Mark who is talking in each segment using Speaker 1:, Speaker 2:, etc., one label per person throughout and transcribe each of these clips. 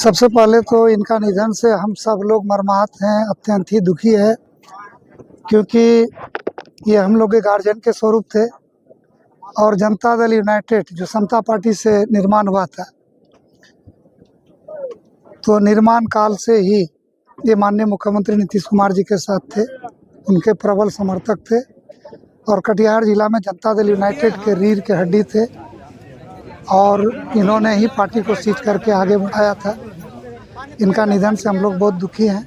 Speaker 1: सबसे पहले तो इनका निधन से हम सब लोग मर्माहत हैं, अत्यंत ही दुखी है, क्योंकि ये हम लोग के गार्जियन के स्वरूप थे और जनता दल यूनाइटेड जो समता पार्टी से निर्माण हुआ था, तो निर्माण काल से ही ये माननीय मुख्यमंत्री नीतीश कुमार जी के साथ थे, उनके प्रबल समर्थक थे और कटिहार जिला में जनता दल यूनाइटेड के रीढ़ के हड्डी थे और इन्होंने ही पार्टी को सींच करके आगे बढ़ाया था। इनका निधन से हम लोग बहुत दुखी हैं।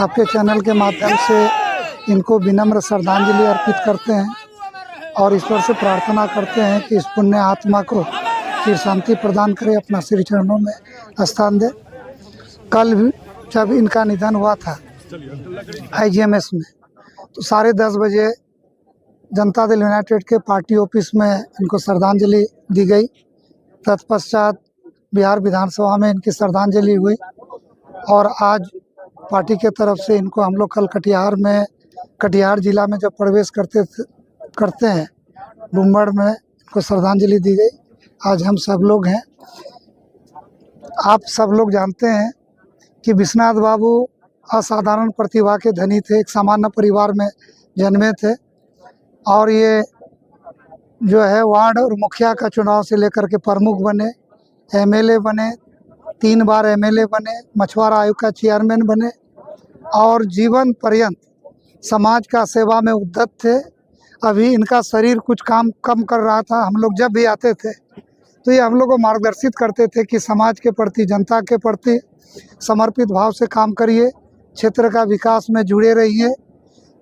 Speaker 1: आपके चैनल के माध्यम से इनको विनम्र श्रद्धांजलि अर्पित करते हैं और ईश्वर से प्रार्थना करते हैं कि इस पुण्य आत्मा को चिर शांति प्रदान करे, अपना श्री चरणों में स्थान दे। कल भी जब इनका निधन हुआ था IGMS में, तो 10:30 बजे जनता दल यूनाइटेड के पार्टी ऑफिस में इनको श्रद्धांजलि दी गई। तत्पश्चात बिहार विधानसभा में इनकी श्रद्धांजलि हुई और आज पार्टी के तरफ से इनको हम लोग कल कटिहार जिला में जब प्रवेश करते हैं डुम्बड़ में, इनको श्रद्धांजलि दी गई। आज हम सब लोग हैं, आप सब लोग जानते हैं कि विश्वनाथ बाबू असाधारण प्रतिभा के धनी थे, एक सामान्य परिवार में जन्मे थे और ये जो है वार्ड और मुखिया का चुनाव से लेकर के प्रमुख बने, MLA बने, 3 बार MLA बने, मछुआरा आयोग का चेयरमैन बने और जीवन पर्यंत समाज का सेवा में उद्यत थे। अभी इनका शरीर कुछ काम कम कर रहा था, हम लोग जब भी आते थे तो ये हम लोग को मार्गदर्शित करते थे कि समाज के प्रति, जनता के प्रति समर्पित भाव से काम करिए, क्षेत्र का विकास में जुड़े रहिए,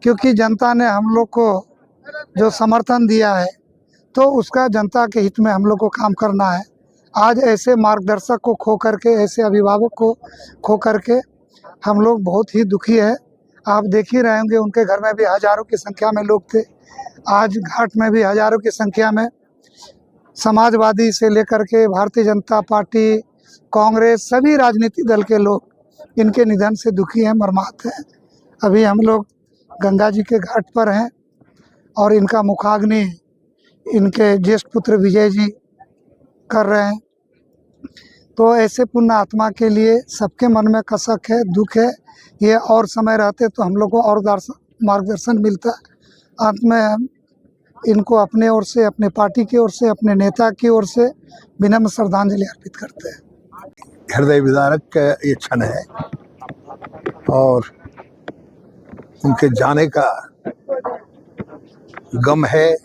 Speaker 1: क्योंकि जनता ने हम लोग को जो समर्थन दिया है तो उसका जनता के हित में हम लोग को काम करना है। आज ऐसे मार्गदर्शक को खो करके, ऐसे अभिभावक को खो करके हम लोग बहुत ही दुखी है। आप देख ही रहे होंगे, उनके घर में भी हजारों की संख्या में लोग थे, आज घाट में भी हजारों की संख्या में समाजवादी से लेकर के भारतीय जनता पार्टी, कांग्रेस, सभी राजनीतिक दल के लोग इनके निधन से दुखी हैं, मर्माहत हैं। अभी हम लोग गंगा जी के घाट पर हैं और इनका मुखाग्नि इनके ज्येष्ठ पुत्र विजय जी कर रहे हैं। तो ऐसे पुण्य आत्मा के लिए सबके मन में कसक है, दुख है। ये और समय रहते तो हम लोग को और मार्गदर्शन मिलता। अंत में हम इनको अपने ओर से, अपने पार्टी की ओर से, अपने नेता की ओर से विनम्र श्रद्धांजलि अर्पित करते हैं।
Speaker 2: हृदय विदारक ये क्षण है और उनके जाने का गम है,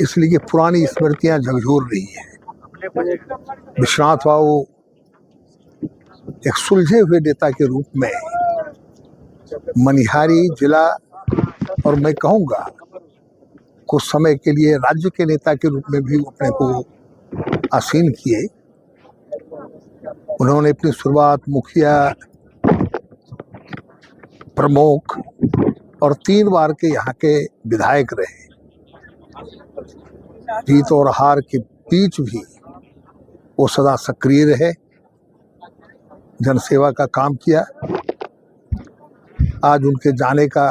Speaker 2: इसलिए पुरानी स्मृतियां झकझोर रही हैं। विश्वनाथ बाबू एक सुलझे हुए नेता के रूप में मनिहारी जिला और मैं कहूँगा कुछ समय के लिए राज्य के नेता के रूप में भी अपने को आसीन किए। उन्होंने अपनी शुरुआत मुखिया, प्रमुख और 3 बार के यहाँ के विधायक रहे। जीत और हार के बीच भी वो सदा सक्रिय रहे, जनसेवा का काम किया। आज उनके जाने का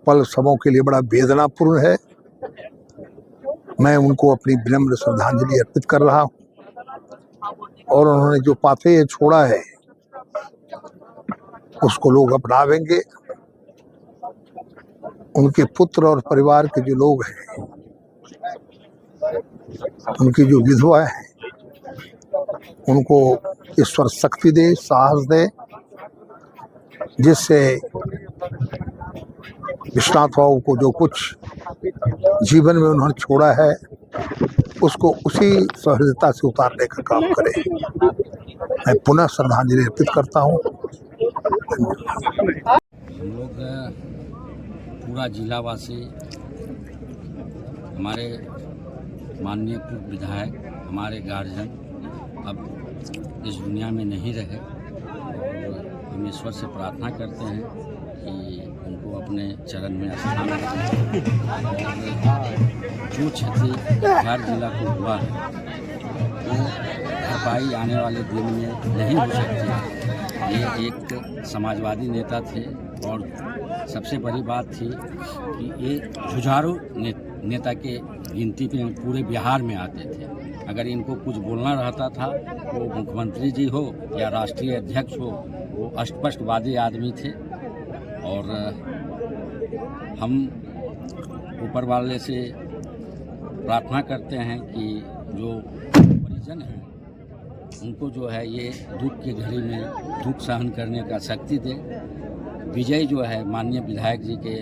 Speaker 2: पल सबों के लिए बड़ा वेदनापूर्ण है। मैं उनको अपनी विनम्र श्रद्धांजलि अर्पित कर रहा हूँ और उन्होंने जो पाथेय छोड़ा है उसको लोग अपनावेंगे। उनके पुत्र और परिवार के जो लोग हैं, उनकी जो विधवा है, उनको ईश्वर शक्ति दे, साहस दे, जिससे विश्वनाथ बाबू को जो कुछ जीवन में उन्होंने छोड़ा है उसको उसी सहृदयता से उतारने का काम करे। मैं पुनः श्रद्धांजलि अर्पित करता हूँ।
Speaker 3: हम लोग पूरा जिलावासी, हमारे माननीय पूर्व विधायक, हमारे गार्जियन अब इस दुनिया में नहीं रहे और हम ईश्वर से प्रार्थना करते हैं कि उनको अपने चरण में स्थान दें और जो क्षति बिहार जिला को हुआ है वो भरपाई आने वाले दिन में नहीं हो सकती। ये एक समाजवादी नेता थे और सबसे बड़ी बात थी कि ये जुझारू नेता के गिनती पे पूरे बिहार में आते थे। अगर इनको कुछ बोलना रहता था, वो मुख्यमंत्री जी हो या राष्ट्रीय अध्यक्ष हो, वो स्पष्टवादी आदमी थे। और हम ऊपर वाले से प्रार्थना करते हैं कि जो परिजन हैं उनको जो है ये दुख की घड़ी में दुख सहन करने का शक्ति दे। विजय जो है माननीय विधायक जी के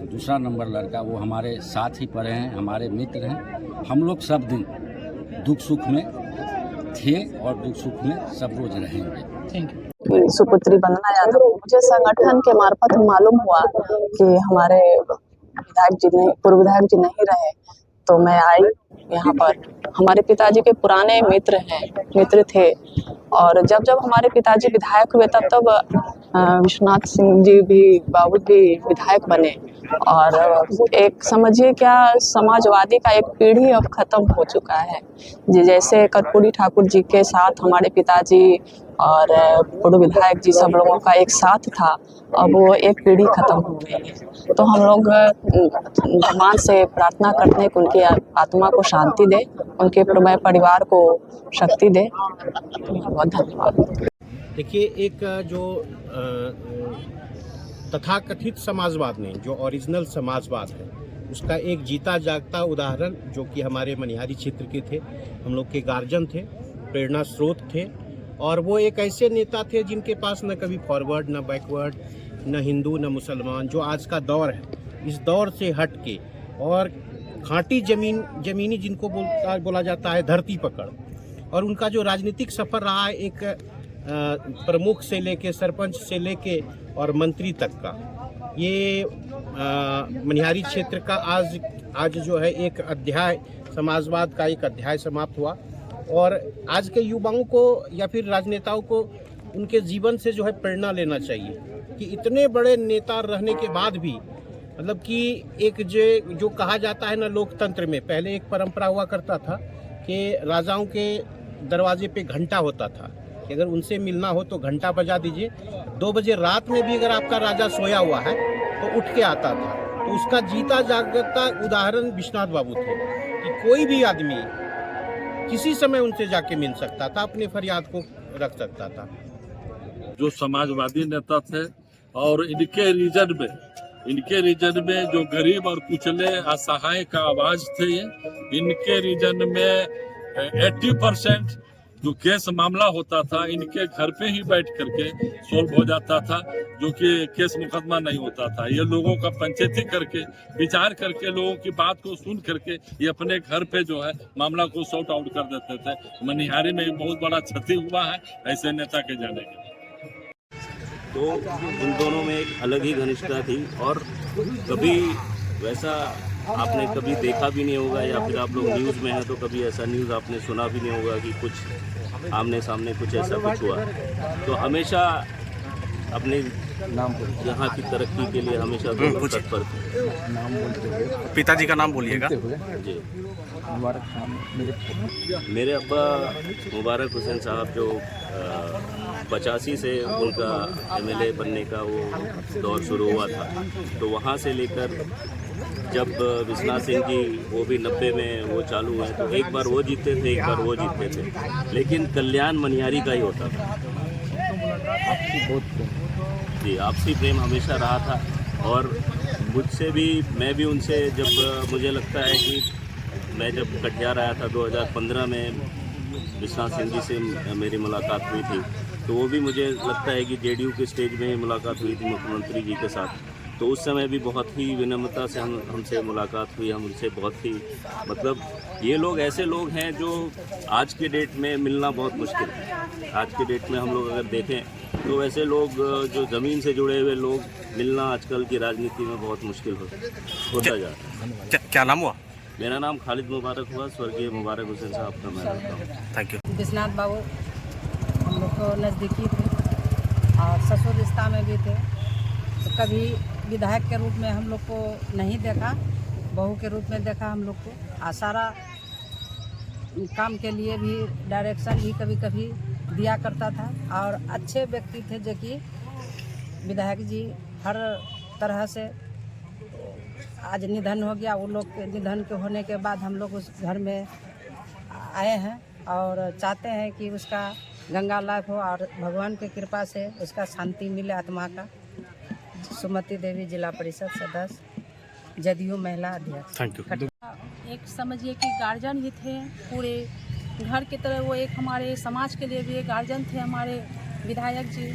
Speaker 3: दूसरा नंबर लड़का, वो हमारे साथ ही पढ़े हैं, हमारे मित्र हैं। हम लोग सब दिन दुख सुख में थे और दुख सुख में सब रोज रहेंगे।
Speaker 1: Thank you.
Speaker 4: सुपुत्री वंदना यादव। मुझे संगठन के मार्फत मालूम हुआ कि हमारे विधायक जी नहीं, पूर्व विधायक जी नहीं रहे, तो मैं आई यहाँ पर। हमारे पिताजी के पुराने मित्र थे, और जब हमारे पिताजी विधायक हुए तब विश्वनाथ सिंह जी भी, बाबू भी विधायक बने। और एक समझिए क्या, समाजवादी का एक पीढ़ी अब खत्म हो चुका है। जैसे कर्पूरी ठाकुर जी के साथ हमारे पिताजी और पूर्व विधायक जी सब लोगों का एक साथ था, अब वो एक पीढ़ी खत्म हो गई है। तो हम लोग भगवान से प्रार्थना करते हैं कि उनकी आत्मा को शांति दे, उनके परिवार को शक्ति दे। बहुत धन्यवाद।
Speaker 5: देखिए, एक जो तथाकथित समाजवाद नहीं, जो ओरिजिनल समाजवाद है, उसका एक जीता जागता उदाहरण जो कि हमारे मनिहारी क्षेत्र के थे, हम लोग के गार्जियन थे, प्रेरणा स्रोत थे। और वो एक ऐसे नेता थे जिनके पास न कभी फॉरवर्ड, न बैकवर्ड, न हिंदू, न मुसलमान। जो आज का दौर है, इस दौर से हट के और खांटी जमीनी जिनको बोला जाता है, धरती पकड़। और उनका जो राजनीतिक सफ़र रहा है, एक प्रमुख से लेके, सरपंच से लेके और मंत्री तक का, ये मनिहारी क्षेत्र का आज जो है एक अध्याय, समाजवाद का एक अध्याय समाप्त हुआ। और आज के युवाओं को या फिर राजनेताओं को उनके जीवन से जो है प्रेरणा लेना चाहिए कि इतने बड़े नेता रहने के बाद भी, मतलब कि एक जो कहा जाता है ना, लोकतंत्र में पहले एक परंपरा हुआ करता था कि राजाओं के दरवाजे पे घंटा होता था कि अगर उनसे मिलना हो तो घंटा बजा दीजिए। 2 बजे रात में भी अगर आपका राजा सोया हुआ है तो उठ के आता था। तो उसका जीता जागता उदाहरण विश्वनाथ बाबू थे कि कोई भी आदमी किसी समय उनसे जाके मिल सकता था, अपनी फरियाद को रख सकता था।
Speaker 6: जो समाजवादी नेता थे, और इनके रीजन में जो गरीब और कुचले असहाय का आवाज थे, इनके रीजन में 80% जो केस मामला होता था, इनके घर पे ही बैठ करके सोल्व हो जाता था, जो कि केस मुकदमा नहीं होता था। ये लोगों का पंचायती करके, विचार करके, लोगों की बात को सुन करके ये अपने घर पे जो है मामला को सॉर्ट आउट कर देते थे। मनिहारी में बहुत बड़ा क्षति हुआ है ऐसे नेता के जाने के।
Speaker 7: तो उन दोनों में एक अलग ही घनिष्ठता थी, और कभी वैसा आपने कभी देखा भी नहीं होगा, या फिर आप लोग न्यूज़ में हैं तो कभी ऐसा न्यूज़ आपने सुना भी नहीं होगा कि कुछ आमने सामने कुछ ऐसा कुछ हुआ। तो हमेशा अपने यहाँ की तरक्की के लिए हमेशा तत्पर थे।
Speaker 8: पिताजी का नाम बोलिएगा।
Speaker 7: जी, मेरे अब्बा मुबारक हुसैन साहब, जो 85 से उनका MLA बनने का वो दौर शुरू हुआ था, तो वहाँ से लेकर जब विश्वनाथ सिंह जी वो भी 90 में वो चालू हुए, तो एक बार वो जीते थे, एक बार वो जीते थे, लेकिन कल्याण मनिहारी का ही होता था। जी, आपसी प्रेम हमेशा रहा था। और मुझसे भी, मैं भी उनसे, जब मुझे लगता है कि मैं जब कटिहार आया था 2015 में, विश्वनाथ सिंह जी से मेरी मुलाकात हुई थी, तो वो भी मुझे लगता है कि JDU के स्टेज में मुलाकात हुई थी मुख्यमंत्री जी के साथ। तो उस समय भी बहुत ही विनम्रता से हमसे मुलाकात हुई। हम उनसे बहुत ही, मतलब ये लोग ऐसे लोग हैं जो आज के डेट में मिलना बहुत मुश्किल है। आज के डेट में हम लोग अगर देखें तो ऐसे लोग जो ज़मीन से जुड़े हुए लोग मिलना आजकल की राजनीति में बहुत मुश्किल होता जा रहा है।
Speaker 8: क्या नाम हुआ?
Speaker 7: मेरा नाम खालिद मुबारक हुआ, स्वर्गीय मुबारक हुसैन साहब का मैं रहता हूँ।
Speaker 8: Thank you.
Speaker 9: विश्वनाथ बाबू हम लोग को नज़दीकी थे और ससुर रिश्ता में भी थे, तो कभी विधायक के रूप में हम लोग को नहीं देखा, बहू के रूप में देखा हम लोग को। सारा काम के लिए भी डायरेक्शन भी कभी कभी दिया करता था, और अच्छे व्यक्ति थे जो कि विधायक जी हर तरह से। आज निधन हो गया, वो लोग के निधन के होने के बाद हम लोग उस घर में आए हैं और चाहते हैं कि उसका गंगा लाभ हो और भगवान की कृपा से उसका शांति मिले आत्मा का। सुमति देवी, जिला परिषद सदस्य, जदयू महिला अध्यक्ष।
Speaker 5: Thank you.
Speaker 8: एक समझिए कि गार्जियन ही थे पूरे घर की तरह, वो एक हमारे समाज के लिए भी एक गार्जियन थे हमारे विधायक जी।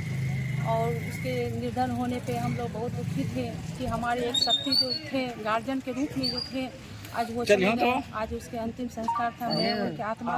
Speaker 8: और उसके निर्धन होने पे हम लोग बहुत दुखी थे कि हमारे एक शक्ति जो थे गार्जियन के रूप में जो थे, आज वो चले गए। आज उसके अंतिम संस्कार था। मैं उनकी आत्मा